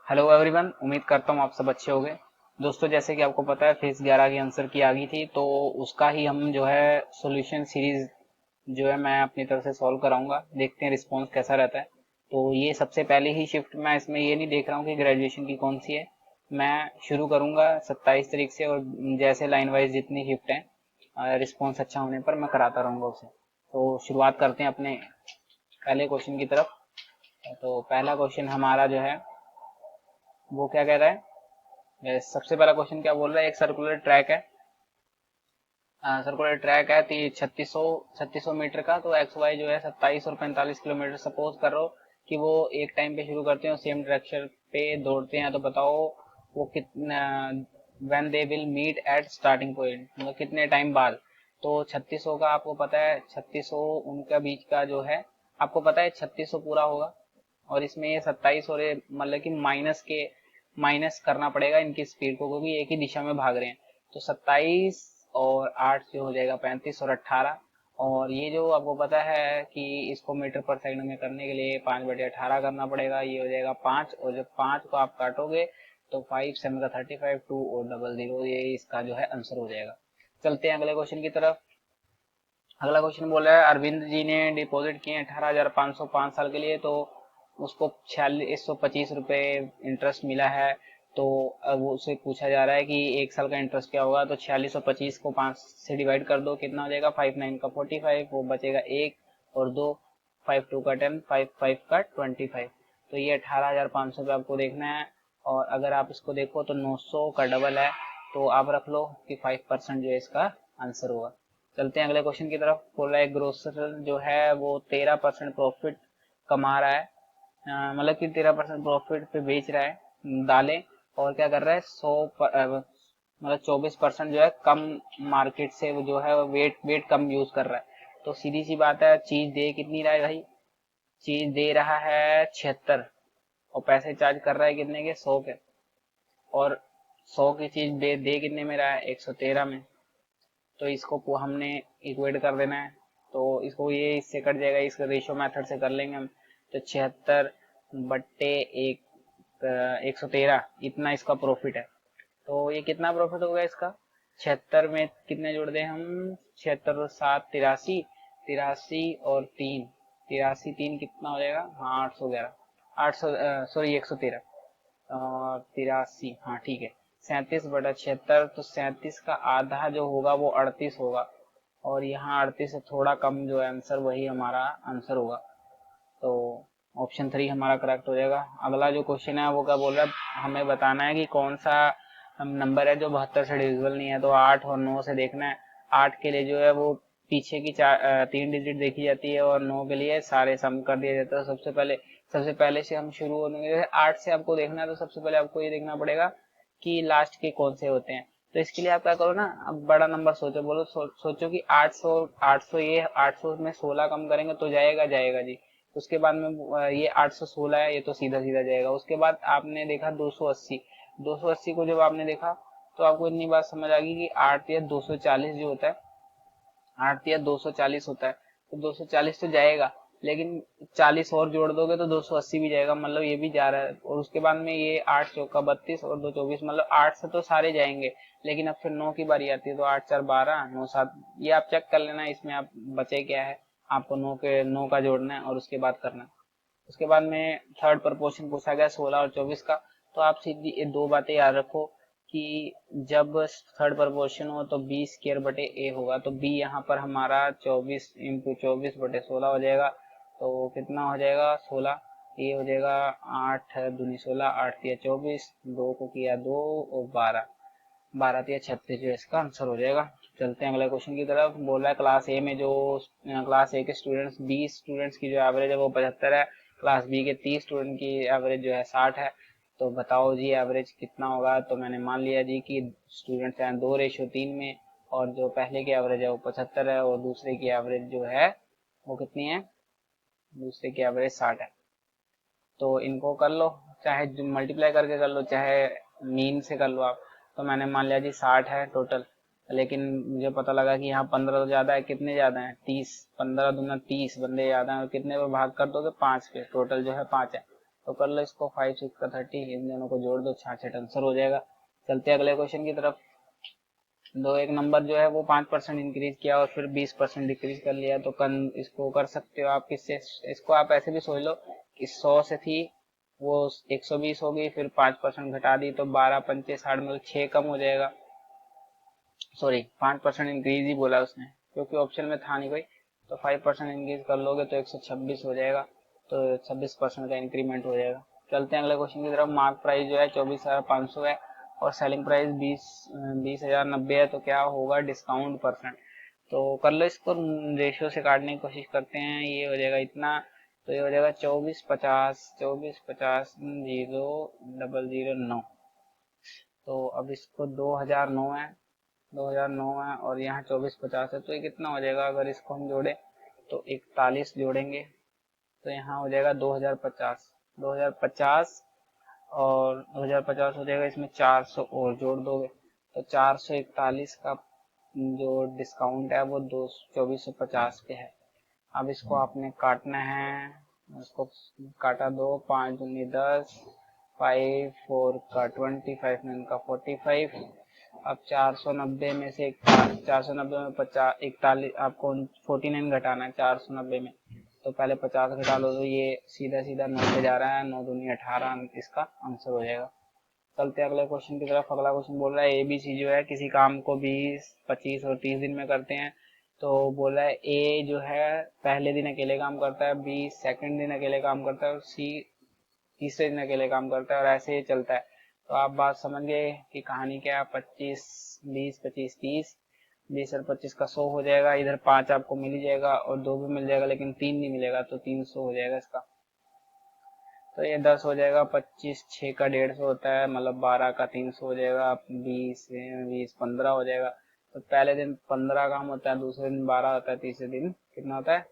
Hello everyone, उम्मीद करता हूँ आप सब अच्छे होंगे। दोस्तों, जैसे कि आपको पता है फेज 11 की आंसर की आ गई थी, तो उसका ही हम जो है सॉल्यूशन सीरीज जो है मैं अपनी तरफ से सॉल्व कराऊंगा। देखते हैं रिस्पांस कैसा रहता है। तो ये सबसे पहले ही शिफ्ट मैं इसमें ये नहीं देख रहा हूँ कि ग्रेजुएशन की कौन सी है। मैं शुरू करूंगा 27 तारीख से, और जैसे लाइन वाइज जितनी शिफ्ट है रिस्पॉन्स अच्छा होने पर मैं कराता रहूंगा उसे। तो शुरुआत करते हैं अपने पहले क्वेश्चन की तरफ। तो पहला क्वेश्चन हमारा जो है वो क्या कह रहा है। सबसे पहला क्वेश्चन क्या बोल रहा है, एक सर्कुलर ट्रैक है। सर्कुलर ट्रैक है 3600 मीटर का। तो एक्स वाई जो है 27 और 45 किलोमीटर। सपोज कर रहा हो कि वो एक टाइम पे शुरू करते हैं, सेम डायरेक्शन पे दौड़ते हैं। तो बताओ वो कितना when they will meet at starting point, मतलब कितने टाइम बाद। तो 3600 का आपको पता है, 3600 उनका बीच का जो है आपको पता है 3600 पूरा होगा। और इसमें ये 27 और ये मतलब कि माइनस करना पड़ेगा इनकी स्पीड को, क्योंकि एक ही दिशा में भाग रहे हैं। तो 27 और 8 जो हो जाएगा 35 और 18। और ये जो आपको पता है कि इसको मीटर पर सेकंड में करने के लिए 5/18 करना पड़ेगा। ये हो जाएगा 5, और जब 5 को आप काटोगे तो 5 7 का 35, 2 और डबल 0, ये इसका जो है आंसर हो जाएगा। चलते हैं अगले क्वेश्चन की तरफ। अगला क्वेश्चन बोल रहा है अरविंद जी ने डिपॉजिट किए 18,500 5 साल के लिए। तो उसको 4625 रुपये इंटरेस्ट मिला है। तो अब उससे पूछा जा रहा है कि एक साल का इंटरेस्ट क्या होगा। तो 4625 को 5 से डिवाइड कर दो, कितना हो जाएगा, 5 9 का 45, वो बचेगा एक और दो, 5 2 का 10, 5 5 का 25। तो ये 18,500 पे आपको देखना है। और अगर आप इसको देखो तो 900 का डबल है। तो आप रख लो कि 5% जो है इसका आंसर होगा। चलते हैं अगले क्वेश्चन की तरफ। बोल रहा है ग्रोसर जो है वो 13% प्रॉफिट कमा रहा है। मतलब कि 13% प्रॉफिट पे बेच रहा है दालें। और क्या कर रहा है, मतलब 24% जो है कम मार्केट से वो जो है वेट वेट कम यूज कर रहा है। तो सीधी सी बात है, चीज दे कितनी रहा है भाई, चीज दे रहा है 76, और पैसे चार्ज कर रहा है कितने के, 100 के। और 100 की चीज दे कितने में रहा है, 113 में। तो इसको हमने इक्वेट कर देना है। तो इसको ये इससे कट जाएगा, इसका रेशियो मेथड से कर लेंगे हम। तो 76/113 इतना इसका प्रॉफिट है। तो ये कितना प्रॉफिट होगा इसका, 76 में कितने जोड़ दें हम, 76 और 7 83, 83 और 3, 83 3 कितना हो जाएगा, हाँ 811, 800 सॉरी 113 और 83, हाँ ठीक है, 37/76। तो 37 का आधा जो होगा वो 38 होगा। और यहाँ 38 से थोड़ा कम जो है आंसर, वही हमारा आंसर होगा। तो ऑप्शन 3 हमारा करेक्ट हो जाएगा। अगला जो क्वेश्चन है वो क्या बोल रहा है, हमें बताना है कि कौन सा नंबर है जो 72 से डिविजिबल नहीं है। तो 8 और 9 से देखना है। 8 के लिए जो है वो पीछे की 3 डिजिट देखी जाती है, और 9 के लिए सारे सम कर दिया जाता है। सबसे पहले से हम शुरू होंगे 8 से। आपको देखना है तो सबसे पहले आपको ये देखना पड़ेगा कि लास्ट के कौन से होते हैं। तो इसके लिए आप क्या करो ना, अब बड़ा नंबर सोचो, बोलो सोचो कि 800 ये 800 में 16 कम करेंगे तो जाएगा जाएगा जी। उसके बाद में ये 816 है, ये तो सीधा सीधा जाएगा। उसके बाद आपने देखा 280, 280 को जब आपने देखा तो आपको इतनी बात समझ आ गई कि 8 या 240 जो होता है, 8 या 240 होता है। तो 240 तो जाएगा, लेकिन 40 और जोड़ दोगे तो 280 भी जाएगा, मतलब ये भी जा रहा है। और उसके बाद में ये 8 चौका 32 और 2 24, मतलब 8 से तो सारे जाएंगे। लेकिन अब फिर 9 की बारी आती है, तो 8 4 12, 9 7, ये आप चेक कर लेना इसमें आप बचे क्या है। आपको 9 का जोड़ना है और उसके बाद करना है। उसके बाद में थर्ड प्रपोर्शन पूछा गया 16 और 24 का। तो आप सीधी ये दो बातें याद रखो कि जब थर्ड प्रपोर्शन हो तो बी स्क्र बटे ए होगा। तो बी यहाँ पर हमारा 24 × 24/16 हो जाएगा। तो कितना हो जाएगा, 16। ये हो जाएगा 8 दूनी 16, 8 तिया 24, 2 को किया 2 और 12, 12 तिया 36 जो इसका आंसर हो जाएगा। चलते हैं अगले क्वेश्चन की तरफ। बोल रहा है क्लास ए में जो क्लास ए के स्टूडेंट्स 20 स्टूडेंट्स की जो एवरेज है वो 75 है। क्लास बी के 30 स्टूडेंट की एवरेज जो है 60 है। तो बताओ जी एवरेज कितना होगा। तो मैंने मान लिया जी कि स्टूडेंट्स हैं 2:3 में, और जो पहले की एवरेज है वो 75 है, और दूसरे की एवरेज जो है वो कितनी है, दूसरे की एवरेज 60 है। तो इनको कर लो, चाहे मल्टीप्लाई करके कर लो, चाहे मीन से कर लो आप। तो मैंने मान लिया जी 60 है टोटल। लेकिन मुझे पता लगा कि यहाँ 15 तो ज्यादा है, कितने ज्यादा है, 30, 15 दूना 30 बंदे ज्यादा है। और कितने पर भाग कर दोगे, 5 पे, टोटल जो है 5 है। तो कर लो इसको, 5 6 का 30, इन दोनों को जोड़ दो, 66 आंसर हो जाएगा। चलते हैं अगले क्वेश्चन की तरफ। दो एक नंबर जो है वो 5% इंक्रीज किया और फिर 20% डिक्रीज कर लिया, तो इसको कर सकते हो आप किससे, इसको आप ऐसे भी सोच लो कि 100 से थी वो 120 हो गई, फिर 5% घटा दी तो 12 पंचे 60, मतलब 6 कम हो जाएगा। सॉरी 5% इंक्रीज ही बोला उसने, क्योंकि ऑप्शन में था नहीं कोई, तो 5% इंक्रीज कर लोगे तो 126 हो जाएगा, तो 26% का इंक्रीमेंट हो जाएगा। चलते हैं अगले क्वेश्चन की तरफ। मार्क प्राइस जो है 24,500 है और सेलिंग प्राइस 20,090 है, तो क्या होगा डिस्काउंट परसेंट। तो कर लो इसको, रेशियो से काटने की कोशिश करते हैं। ये हो जाएगा इतना, तो ये हो जाएगा 24,50 0,009। तो अब इसको 2009 है, 2009 है और यहाँ 2450 है, तो ये कितना हो जाएगा अगर इसको हम जोड़े तो 41 जोड़ेंगे तो यहाँ हो जाएगा 2050, 2050 और 2050 हो जाएगा, इसमें 400 और जोड़ दोगे तो 441 का जो डिस्काउंट है वो 2450 पे है। अब इसको आपने काटना है, इसको काटा दो, 5 दूनी 10, 5 4 का 25, 9 का 45। अब 490 में से 490 में 50 41 आपको 49 घटाना है 490 में, तो पहले 50 घटा लो, तो ये सीधा सीधा 9 पे जा रहा है, 9 दूनी 18 इसका आंसर हो जाएगा। चलते हैं अगले क्वेश्चन की तरफ। अगला क्वेश्चन बोल रहा है ABC जो है किसी काम को 20 25 और 30 दिन में करते हैं, तो बोला है A जो है पहले दिन अकेले काम करता है, B सेकंड दिन अकेले काम करता है और C तीसरे दिन अकेले काम करता है, और ऐसे ही चलता है। तो आप बात समझ गए कि कहानी क्या है। 25 20 25 30, 20 और 25 का 100 हो जाएगा, इधर 5 आपको मिल ही जाएगा और 2 भी मिल जाएगा, लेकिन 3 नहीं मिलेगा, तो 300 हो जाएगा इसका। तो ये 10 हो जाएगा, 25 6 का 150 होता है, मतलब 12 का 300 हो जाएगा, 20 15 हो जाएगा। तो पहले दिन 15 काम होता है, दूसरे दिन 12 होता है, तीसरे दिन कितना होता है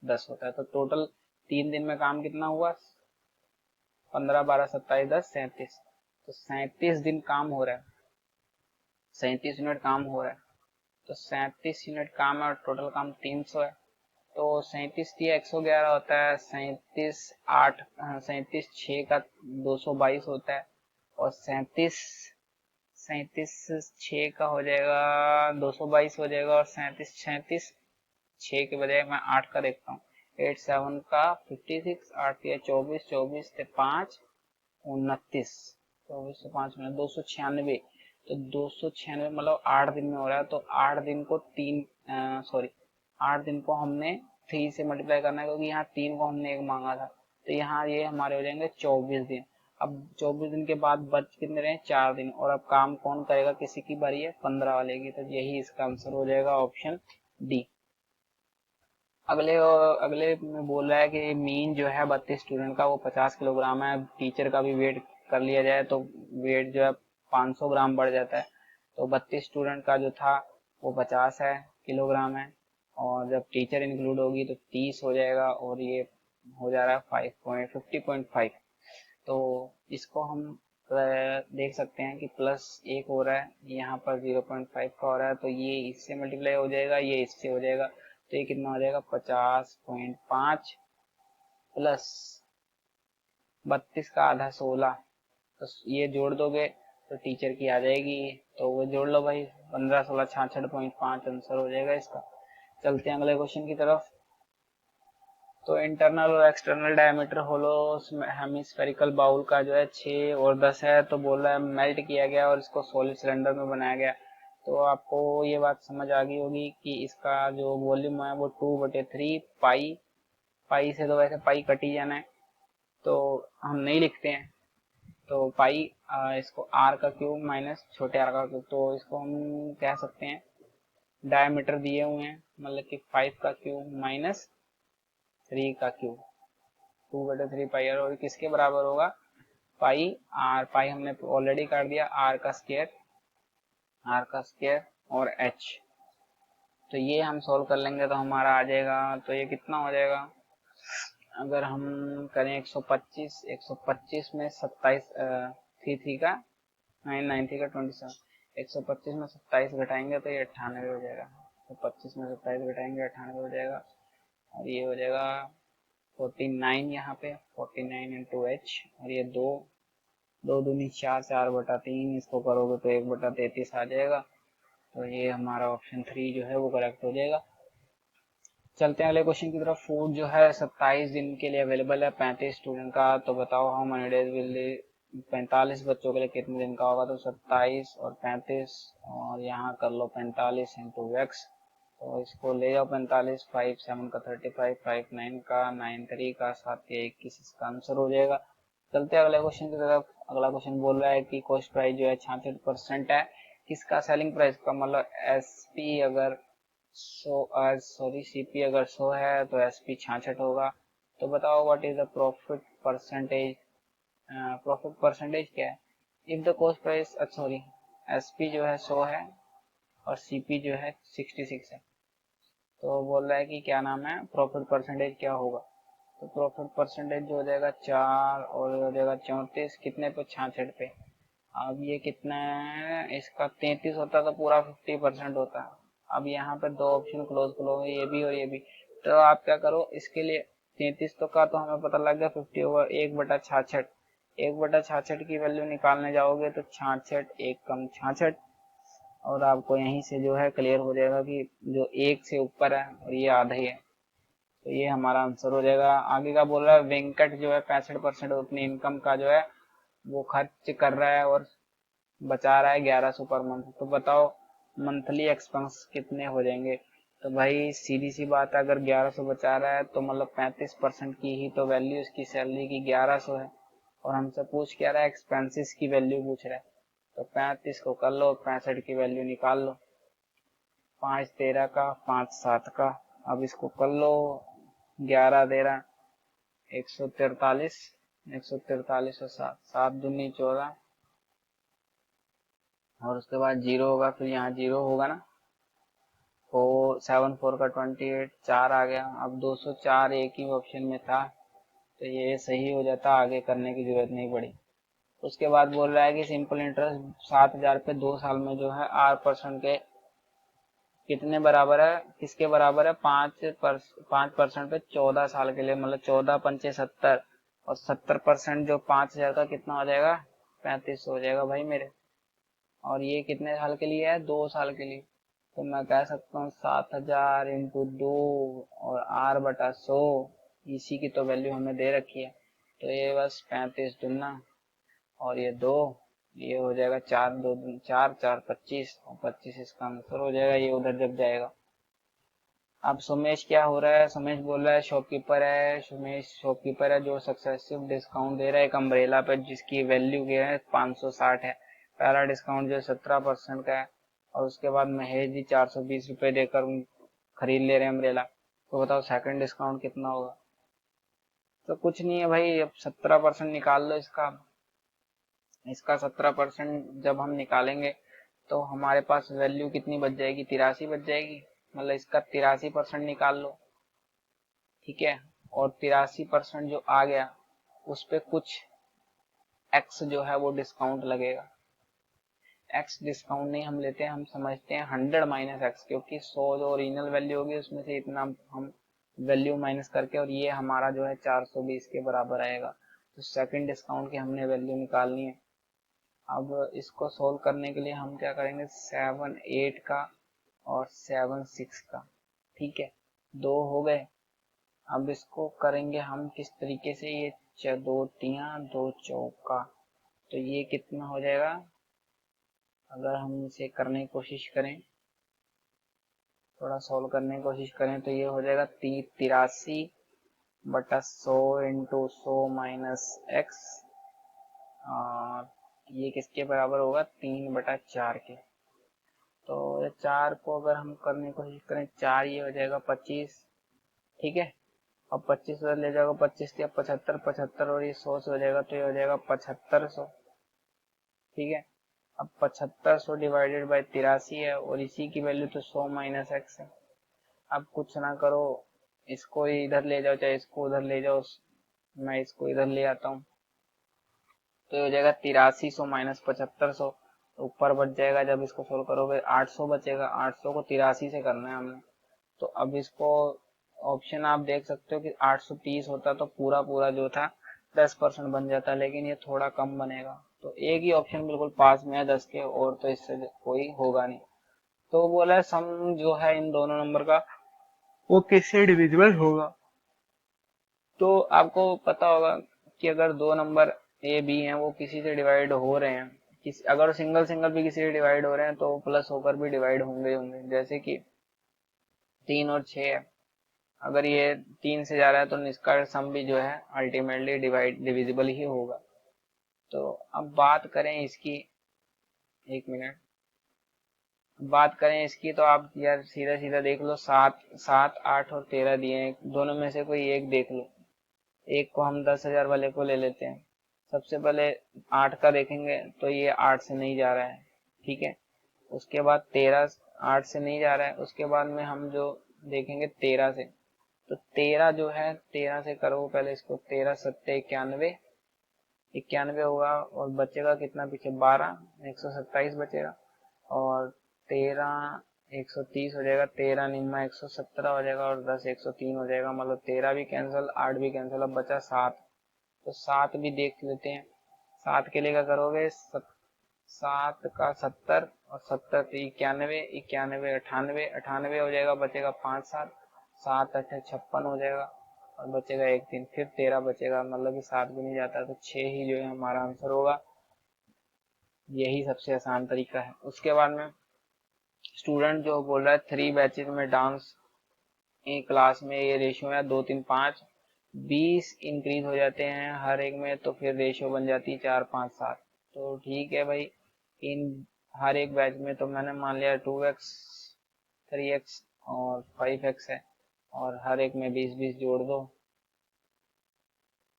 10 होता है। तो टोटल 3 दिन में काम कितना हुआ, 15 12 27 10 37, तो 37 दिन काम हो रहा है, 37 यूनिट काम हो रहा है। तो 37 यूनिट काम है और टोटल काम 300 है, तो 37 दिया 111 होता है, 37 6 का 222 होता है, और 37 6 का हो जाएगा 222 हो जाएगा, और 37 6 के बजाय मैं 8 का देखता हूँ, 8 7 का 56, 8 या 24, 24 से 5 29, 24 से 5 मिनट 296, तो 296 मतलब 8 दिन में हो रहा है, तो 8 दिन को 8 दिन को हमने 3 से मल्टीप्लाई करना है, क्योंकि यहाँ 3 को हमने 1 मांगा था, तो यहाँ ये हमारे हो जाएंगे 24 दिन। अब 24 दिन के बाद बच कितने रहे 4 दिन, और अब काम कौन करेगा, किसी की बारी है 15 वाले की, तो यही इसका आंसर हो जाएगा ऑप्शन डी। अगले अगले में बोल रहा है कि मीन जो है 32 स्टूडेंट का वो 50 किलोग्राम है, टीचर का भी वेट कर लिया जाए तो वेट जो है 500 ग्राम बढ़ जाता है, तो 32 स्टूडेंट का जो था वो 50 है किलोग्राम है, और जब टीचर इंक्लूड होगी तो 30 हो जाएगा, और ये हो जा रहा है 50.5। तो इसको हम देख सकते हैं कि प्लस 1 हो रहा है, यहाँ पर 0.5 का हो रहा है, तो ये इससे मल्टीप्लाई हो जाएगा, ये इससे हो जाएगा, तो ये कितना हो जाएगा 50.5 प्लस 32 का आधा 16, तो ये जोड़ दोगे तो टीचर की आ जाएगी, तो वो जोड़ लो भाई, 15 16 66.5 आंसर हो जाएगा इसका। चलते हैं अगले क्वेश्चन की तरफ। तो इंटरनल और एक्सटर्नल डायमीटर होलो हेमिस्फेरिकल बाउल का जो है 6 और 10 है, तो बोल रहा है मेल्ट किया गया और इसको सॉलिड सिलेंडर में बनाया गया। तो आपको ये बात समझ आ गई होगी कि इसका जो वॉल्यूम है वो 2/3 पाई, पाई से तो वैसे पाई कट ही जाना है, तो हम नहीं लिखते हैं, तो पाई इसको आर का क्यूब माइनस छोटे आर का क्यूब, तो इसको हम कह सकते हैं डायमीटर दिए हुए हैं, मतलब कि 5 का क्यूब माइनस 3 का क्यूब, 2/3 पाई आर, और किसके बराबर होगा पाई आर, पाई हमने ऑलरेडी कर दिया, आर का स्क्वायर, आर का स्क्वायर और एच, तो ये हम सॉल्व कर लेंगे तो हमारा आ जाएगा, तो ये कितना हो जाएगा, अगर हम करें 125 में 27 3 का 9 का 27, 125 में 27 घटाएंगे तो ये 98 हो जाएगा, तो 25 में 27 घटाएंगे 98 हो जाएगा, और ये हो जाएगा 49 यहाँ पे 49 इंटू एच, और ये 2 2 दूनी 4, 4/3, इसको करोगे तो 1/33 आ जाएगा। तो ये हमारा ऑप्शन 3 जो है वो करेक्ट हो जाएगा। चलते हैं अगले क्वेश्चन की तरफ। फूड जो है 27 दिन के लिए अवेलेबल है 35 स्टूडेंट का, तो बताओ हाउ मेनी डेज विल 45 बच्चों के लिए कितने दिन का होगा। तो 27 और 35, और यहाँ कर लो 45 इंटू एक्स, तो इसको ले जाओ 45, 5 7 का 35, 5 9 का 9 3 का 7 के 21, इसका आंसर हो जाएगा। चलते हैं अगले क्वेश्चन की तरफ। अगला क्वेश्चन बोल रहा है कि कॉस्ट प्राइस जो है 66% है किसका, सेलिंग प्राइस का, मतलब एसपी अगर 100 सॉरी सीपी अगर 100 है तो एसपी 66 होगा। तो बताओ what is the profit percentage, profit percentage क्या है if the cost price, sorry SP जो है 100 है और सीपी जो है 66 है। तो बोल रहा है कि क्या नाम है, प्रॉफिट परसेंटेज क्या होगा। तो प्रॉफिट परसेंटेज जो हो जाएगा 4 और हो जाएगा 34, कितने पे, 66 पे। अब ये कितना है, इसका 33 होता तो पूरा 50% होता। अब यहाँ पे दो ऑप्शन क्लोज क्लोज, ये भी और ये भी, तो आप क्या करो इसके लिए, 33 तो का तो हमें पता लग गया 50 ओवर 1/66, 1/66 की वैल्यू निकालने जाओगे तो 66 एक कम 66, और आपको यहीं से जो है क्लियर हो जाएगा कि जो एक से ऊपर है और ये आधा ही है। तो ये हमारा आंसर हो जाएगा। आगे का बोल रहा है वेंकट जो है 65% अपनी इनकम का जो है वो खर्च कर रहा है और बचा रहा है 1100 पर मंथ। तो बताओ मंथली एक्सपेंस कितने हो जाएंगे। तो भाई सीधी सी बात है, अगर 1100 बचा रहा है तो मतलब 35% की ही तो वैल्यू उसकी सैलरी की 1100 है, और हमसे पूछ क्या रहा है, एक्सपेंसेस की वैल्यू पूछ रहा है। तो 35 को कर लो, 65 की वैल्यू निकाल लो, 5 13 का 5 7 का, अब इसको कर लो 11 13 143, 143 और 7 7 दूनी 14, और उसके बाद जीरो होगा, फिर यहाँ जीरो होगा ना, 7 4 का 28, 4 आ गया। अब 204 एक ही ऑप्शन में था तो ये सही हो जाता, आगे करने की जरूरत नहीं पड़ी। उसके बाद बोल रहा है कि सिंपल इंटरेस्ट 7,000 पे 2 साल में जो है 8% के कितने बराबर है, किसके बराबर है, 5% पे 14 साल के लिए, मतलब 14 पंचे 70, और 70% जो 5,000 का कितना हो जाएगा, 35 हो जाएगा भाई मेरे। और ये कितने साल के लिए है, 2 साल के लिए। तो मैं कह सकता हूँ 7,000 इंटू 2 और R/100, इसी की तो वैल्यू हमें दे रखी है। तो ये बस 35 दुना और ये 2, ये हो जाएगा 4 2 4 4 25, और 25 इसका आंसर हो जाएगा, ये उधर जब जाएगा। अब सुमेश क्या हो रहा है, सुमेश बोल रहा है शॉपकीपर है, सुमेश शॉपकीपर है जो सक्सेसिव डिस्काउंट दे रहा है एक अम्ब्रेला पे जिसकी वैल्यू क्या है 560 है। पहला डिस्काउंट जो 17% का है, और उसके बाद महेश जी 420 रुपये देकर खरीद ले रहे हैं अम्ब्रेला। तो बताओ सेकंड डिस्काउंट कितना होगा। तो कुछ नहीं है भाई, अब 17% निकाल लो इसका, इसका 17% जब हम निकालेंगे तो हमारे पास वैल्यू कितनी बच जाएगी, 83 बच जाएगी। मतलब इसका 83% निकाल लो, ठीक है। और 83% जो आ गया उस पे कुछ एक्स जो है वो डिस्काउंट लगेगा। एक्स डिस्काउंट नहीं हम लेते हैं, हम समझते हैं 100 माइनस एक्स, क्योंकि 100 जो ओरिजिनल वैल्यू होगी उसमें से इतना हम वैल्यू माइनस करके, और ये हमारा जो है 420 के बराबर आएगा। तो सेकंड डिस्काउंट की हमने वैल्यू निकालनी है। अब इसको सोल्व करने के लिए हम क्या करेंगे, 7 8 का और 7 6 का, ठीक है, दो हो गए। अब इसको करेंगे हम किस तरीके से, ये 2 3 2 चौका, तो ये कितना हो जाएगा, अगर हम इसे करने की कोशिश करें, थोड़ा सॉल्व करने की कोशिश करें, तो ये हो जाएगा 83/100 इंटू 100 माइनस एक्स, और ये किसके बराबर होगा, 3/4 के। तो ये 4 को अगर हम करने की कोशिश करें, 4 ये हो जाएगा 25, ठीक है। अब 25 उधर ले जाओगे, 25 या 75, 75 और ये 100 से हो जाएगा, तो ये हो जाएगा 7500, ठीक है। अब 7500 डिवाइडेड बाई 83 है, और इसी की वैल्यू तो 100 माइनस एक्स है। अब कुछ ना करो, इसको इधर ले जाओ चाहे इसको उधर ले जाओ, मैं इसको इधर ले आता हूँ, तो ये हो जाएगा 8300 माइनस 7500, ऊपर बच जाएगा, जब इसको सोल्व करोगे 800 बचेगा, 800 को 83 से करना है हमने। तो अब इसको ऑप्शन आप देख सकते हो कि 830 होता तो पूरा पूरा जो था 10% बन जाता, लेकिन ये थोड़ा कम बनेगा। तो एक ही ऑप्शन बिल्कुल पास में है 10 के, और तो इससे कोई होगा नहीं। तो बोला सम जो है इन दोनों नंबर का वो किससे डिविजिबल होगा। तो आपको पता होगा कि अगर दो नंबर ए बी हैं वो किसी से डिवाइड हो रहे हैं, किसी अगर सिंगल सिंगल भी किसी से डिवाइड हो रहे हैं तो प्लस होकर भी डिवाइड होंगे होंगे। जैसे कि 3 और 6 है, अगर ये 3 से जा रहा है तो इसका सम भी जो है अल्टीमेटली डिविजिबल ही होगा। तो अब बात करें इसकी, एक मिनट, बात करें इसकी तो आप यार सीधा सीधा देख लो, 7 7 8 और 13 दिए हैं, दोनों में से कोई एक देख लो। एक को हम 10,000 वाले को ले लेते हैं। सबसे पहले 8 का देखेंगे तो ये 8 से नहीं जा रहा है, ठीक है। उसके बाद 13 8 से नहीं जा रहा है। उसके बाद में हम जो देखेंगे 13 से, तो 13 जो है 13 से करो पहले इसको, 13 सत्ते 91, 91 होगा और बचेगा कितना पीछे, 12, 127 बचेगा। और 13 130 हो जाएगा, 13 निम्मा 117 हो जाएगा और 10 103 हो जाएगा। मतलब 13 भी कैंसिल, 8 भी कैंसिल, अब बचा 7। तो 7 भी देख लेते हैं। 7 के लिए क्या करोगे, 7 का 70 और 70 से 91, 91 98, 98 हो जाएगा, बचेगा 5 7, 7 8 56 हो जाएगा और बचेगा 1 3, फिर 13 बचेगा। मतलब कि 7 भी नहीं जाता, तो 6 ही जो है हमारा आंसर होगा। यही सबसे आसान तरीका है। उसके बाद में स्टूडेंट जो बोल रहा है 3 बैचेज में डांस एक क्लास में ये रेशियो है 2 3 5, 20 इंक्रीज हो जाते हैं हर एक में, तो फिर रेशियो बन जाती है 4 5 7। तो ठीक है भाई, इन हर एक बैच में तो मैंने मान लिया 2x 3x और 5x है, और हर एक में 20 20 जोड़ दो।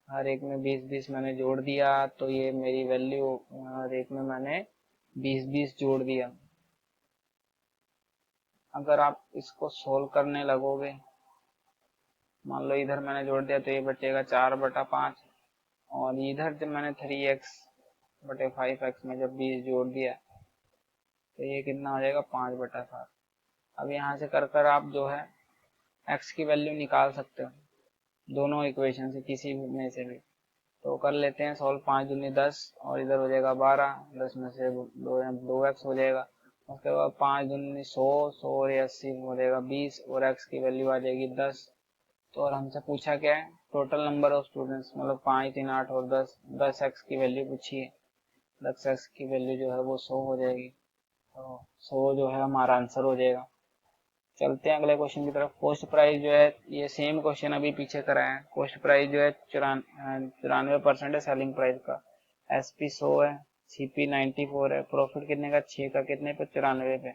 हर एक में 20 20 मैंने जोड़ दिया, तो ये मेरी वैल्यू, हर एक में मैंने 20 20 जोड़ दिया। अगर आप इसको सोल्व करने लगोगे, मान लो इधर मैंने जोड़ दिया तो ये बचेगा 4/5, और इधर जब मैंने 3x/5x में जब 20 जोड़ दिया तो ये कितना हो जाएगा, 5/7। अब यहाँ से कर कर आप जो है x की वैल्यू निकाल सकते हो दोनों इक्वेशन से, किसी में से भी। तो कर लेते हैं सॉल्व। 5 दूनी 10 और इधर हो जाएगा 12, 10 में से 2x हो जाएगा। उसके बाद 5 दूनी 100, 100 और 80 हो जाएगा 20, और x की वैल्यू आ जाएगी 10। तो और हमसे पूछा क्या है, टोटल नंबर ऑफ स्टूडेंट्स, मतलब 5 3 8 और 10, 10x की वैल्यू पूछी है। 10x की वैल्यू जो है वो 100 हो जाएगी। तो 100 जो है हमारा आंसर हो जाएगा। चलते हैं अगले क्वेश्चन की तरफ। कॉस्ट प्राइस जो है, ये सेम क्वेश्चन अभी पीछे कराया है। कॉस्ट प्राइस जो है 94% है सेलिंग प्राइस का। SP 100 है, CP 94 है, प्रॉफिट कितने का, 6 का, कितने पे, 94 पे।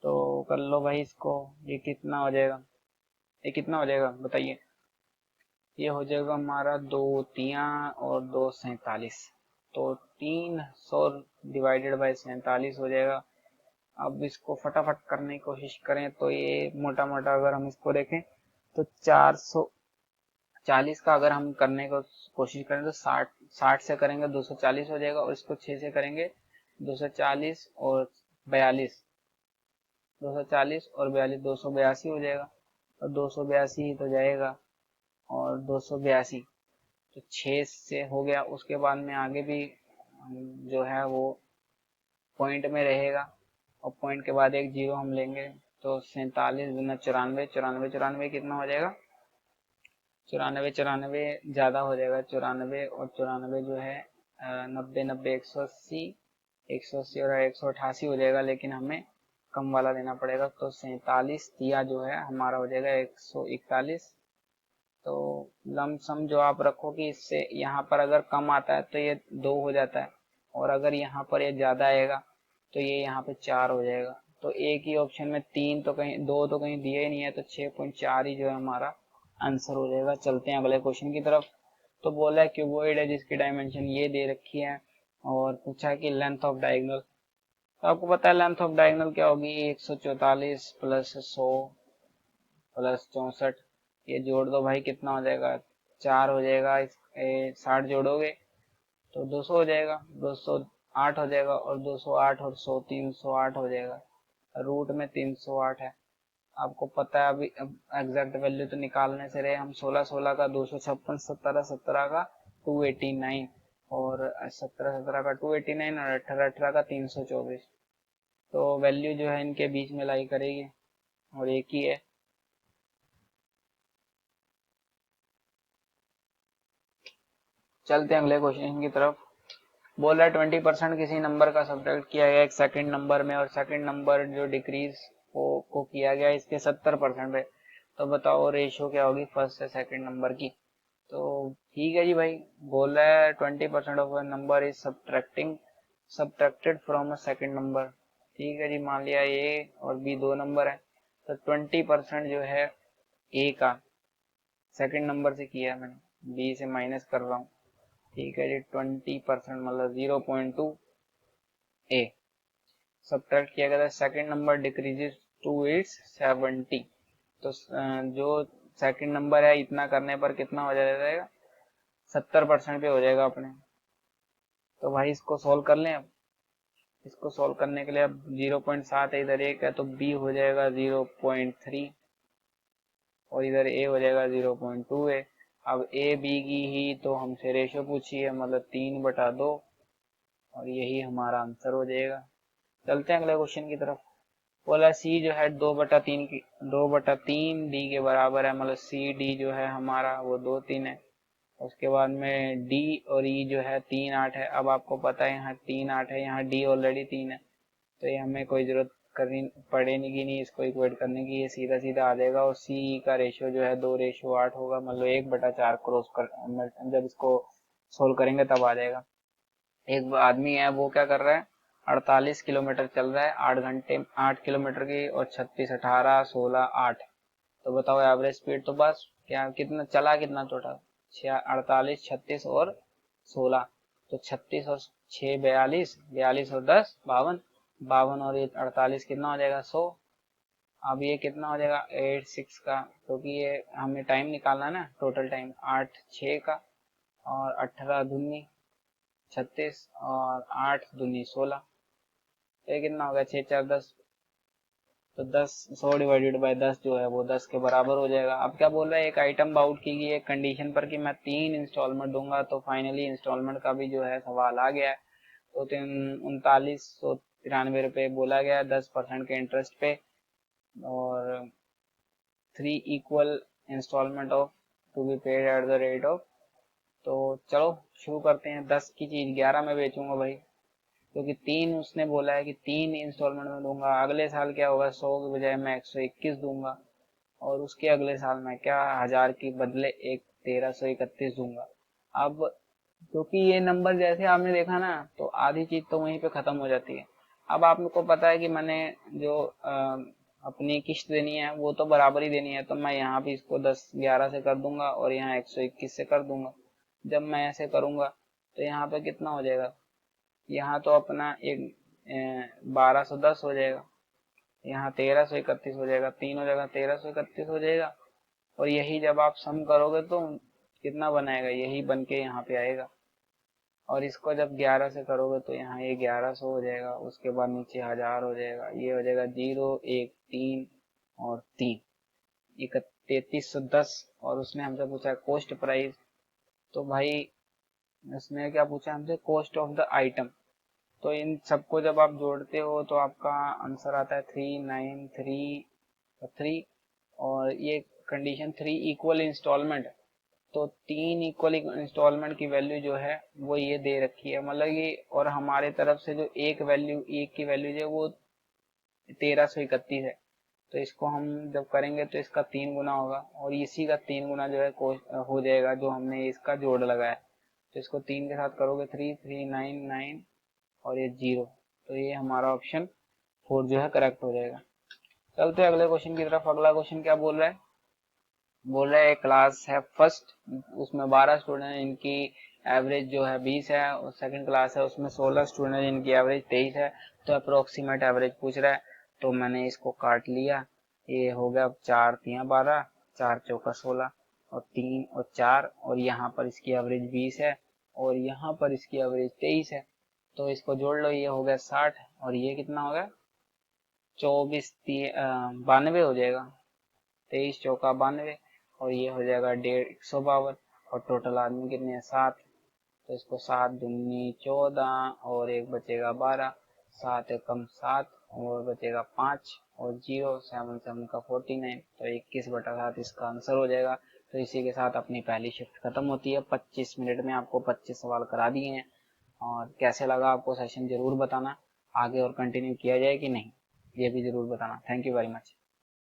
तो कर लो भाई इसको, ये कितना हो जाएगा, ये कितना हो जाएगा बताइए। ये हो जाएगा हमारा 2 तिया और 2 47। तो 300 डिवाइडेड बाई 47 हो जाएगा। अब इसको फटाफट करने की कोशिश करें तो ये मोटा मोटा अगर हम इसको देखें तो 440 का अगर हम करने को कोशिश करें तो 60 से करेंगे 240 हो जाएगा, और इसको 6 से करेंगे 240 और 42, 240 और 42 282 हो जाएगा। और 282 ही तो जाएगा, और 282 तो 6 से हो गया। उसके बाद में आगे भी जो है वो पॉइंट में रहेगा, और पॉइंट के बाद एक जीरो हम लेंगे। तो 47 गुना 94, 94 94 कितना हो जाएगा, 94 94 ज्यादा हो जाएगा, 94 और 94 जो है 90 90 180, 180 और 188 हो जाएगा, लेकिन हमें कम वाला देना पड़ेगा। तो 47 दिया जो है हमारा हो जाएगा 141। तो लमसम जो आप रखो कि इससे यहाँ पर अगर कम आता है तो ये 2 हो जाता है, और अगर यहाँ पर ये ज्यादा आएगा तो ये यहाँ पे 4 हो जाएगा। तो एक ही ऑप्शन में 3 तो कहीं, 2 तो कहीं दिए ही नहीं है, तो 6.4 ही जो है हमारा आंसर हो जाएगा। चलते हैं अगले क्वेश्चन की तरफ। तो बोला है क्यूबॉइड है जिसकी डायमेंशन ये दे रखी है, और पूछा है कि लेंथ ऑफ डायगोनल। तो आपको पता है लेंथ ऑफ डायगोनल क्या होगी, 144 प्लस 100 प्लस 64, ये जोड़ दो भाई कितना हो जाएगा, 4 हो जाएगा। 60 जोड़ोगे तो 200 हो जाएगा, 208 हो जाएगा, और 208 और 100 308 हो जाएगा। रूट में 308 है, आपको पता है अभी एग्जैक्ट वैल्यू तो निकालने से रहे हम। 16 का 256, 17 का 289 और 17 का 289 और 18 का 324। तो वैल्यू जो है इनके बीच में लाई करेगी और एक ही है। चलते हैं अगले क्वेश्चन की तरफ। बोल रहा है 20% किसी नंबर का सब्ट्रैक्ट किया गया एक सेकंड नंबर में और सेकंड नंबर जो डिक्रीज को किया गया इसके 70% पे। तो बताओ रेशियो क्या होगी फर्स्ट से सेकंड नंबर की। तो ठीक है जी भाई, बोल रहा है 20% of a number is subtracted from a second number. ठीक है जी, मान लिया ए और बी दो नंबर है, तो 20% जो है ए का सेकंड नंबर से किया है मैंने, बी से माइनस कर रहा हूँ। ठीक है जी, 20% मतलब 0.2 ए सब्ट्रैक्ट किया गया था। Second number decreases to its 70। तो जो सेकंड नंबर है इतना करने पर कितना हो जाएगा, 70% पे हो जाएगा अपने। तो भाई इसको सोल्व कर लें अब। इसको सोल्व करने के लिए अब 0.7 है, इधर एक है तो बी हो जाएगा 0.3 और इधर ए हो जाएगा 0.2 है। अब ए बी की ही तो हमसे रेशियो पूछी है, मतलब 3/2 और यही हमारा आंसर हो जाएगा। चलते हैं अगले क्वेश्चन की तरफ। बोला सी जो है 2/3 डी के बराबर है, मतलब सी डी जो है हमारा वो 2 3 है। उसके बाद में डी और ई जो है 3 8 है। अब आपको पता है यहाँ 3 8 है, यहाँ डी ऑलरेडी 3 है, तो ये हमें कोई जरूरत करनी पड़ेगी नहीं इसको इक्वेट करने की, ये सीधा सीधा आ जाएगा। और सी का रेशियो जो है 2:8 होगा, मतलब 1/4 क्रॉस कर, जब इसको सोल्व करेंगे तब आ जाएगा। एक आदमी है वो क्या कर रहा है, 48 किलोमीटर चल रहा है 8 घंटे 8 किलोमीटर की, और 36 18 16 8। तो बताओ एवरेज स्पीड। तो बस क्या कितना चला, कितना टोटल 48 36 और 16। तो 36 और 6 42, 42 और 10 52, 52 और ये 48 कितना हो जाएगा 100। अब ये कितना हो जाएगा 86 का, क्योंकि ये हमें टाइम निकालना है ना, टोटल टाइम 8 6 का और 18 दूनी 36 और 8 दूनी 16। तो ये कितना हो गया 6 4 10। तो 100 डिवाइडेड बाय 10 जो है वो 10 के बराबर हो जाएगा। अब क्या बोल रहा है, एक आइटम बाउट की गई एक कंडीशन पर कि मैं 3 इंस्टॉलमेंट दूंगा। तो फाइनली इंस्टॉलमेंट का भी जो है सवाल आ गया है। तो 3993 बोला गया है 10% के इंटरेस्ट पे, और 3 equal instalment of to be paid at the rate of. तो चलो शुरू करते हैं। 10 की चीज 11 में बेचूंगा भाई, क्योंकि 3 उसने बोला है कि 3 इंस्टॉलमेंट में दूंगा। अगले साल क्या होगा, 100 के बजाय मैं 121 दूंगा, और उसके अगले साल मैं क्या 1000 के बदले एक 1331 दूंगा। अब क्योंकि ये नंबर जैसे आपने देखा ना, तो आधी चीज तो वहीं पे खत्म हो जाती है। अब आपको पता है कि मैंने जो अपनी किस्त देनी है वो तो बराबर ही देनी है, तो मैं यहाँ भी इसको 10 11 से कर दूंगा और यहाँ 121 से कर दूंगा। जब मैं ऐसे करूंगा तो यहाँ पे कितना हो जाएगा, यहाँ तो अपना एक 1210 हो जाएगा, यहाँ 1331 हो जाएगा, तीन हो जाएगा 1331 हो जाएगा। और यही जब आप सम करोगे तो कितना बनाएगा, यही बन के यहाँ पे आएगा। और इसको जब 11 से करोगे तो यहाँ ये 1100 हो जाएगा, उसके बाद नीचे 1000 हो जाएगा, ये हो जाएगा 0 1 3 और 3 3310। और उसने हमसे पूछा कॉस्ट प्राइस। तो भाई उसने क्या पूछा हमसे, कॉस्ट ऑफ द आइटम। तो इन सबको जब आप जोड़ते हो तो आपका आंसर आता है 393 और ये कंडीशन 3 इक्वल इंस्टॉलमेंट। तो 3 इक्वल इंस्टॉलमेंट की वैल्यू जो है वो ये दे रखी है, मतलब ये, और हमारे तरफ से जो एक की वैल्यू जो है वो 1331 है। तो इसको हम जब करेंगे तो इसका 3 गुना होगा, और इसी का 3 गुना जो है हो जाएगा जो हमने इसका जोड़ लगाया। तो इसको 3 के साथ करोगे 3399 और ये 0। तो ये हमारा ऑप्शन 4 जो है करेक्ट हो जाएगा। चलते हैं अगले क्वेश्चन की तरफ। अगला क्वेश्चन क्या बोल रहा है, बोल रहा है क्लास है फर्स्ट, उसमें 12 स्टूडेंट हैं, इनकी एवरेज जो है 20 है। और सेकंड क्लास है उसमें 16 स्टूडेंट हैं, इनकी एवरेज 23 है। तो अप्रोक्सीमेट एवरेज पूछ रहा है, तो मैंने इसको काट लिया। ये हो गया 4 3 12, 4 चौका 16 और 3 और 4, और यहाँ पर इसकी एवरेज 20 है और यहाँ पर इसकी एवरेज 23 है। तो इसको जोड़ लो, ये हो गया 60 और ये कितना हो गया 24 92 हो जाएगा, 23 चौका 92, और ये हो जाएगा 152। और टोटल आदमी कितने हैं, 7। तो इसको 7 दूनी 14 और एक बचेगा 12, 7 एकम 7 और बचेगा 5 और 0, 7 7 का 49, तो 21/7 इसका आंसर हो जाएगा। तो इसी के साथ अपनी पहली शिफ्ट खत्म होती है। 25 मिनट में आपको 25 सवाल करा दिए हैं। और कैसे लगा आपको सेशन जरूर बताना, आगे और कंटिन्यू किया जाए कि नहीं, ये भी जरूर बताना। Thank you very much.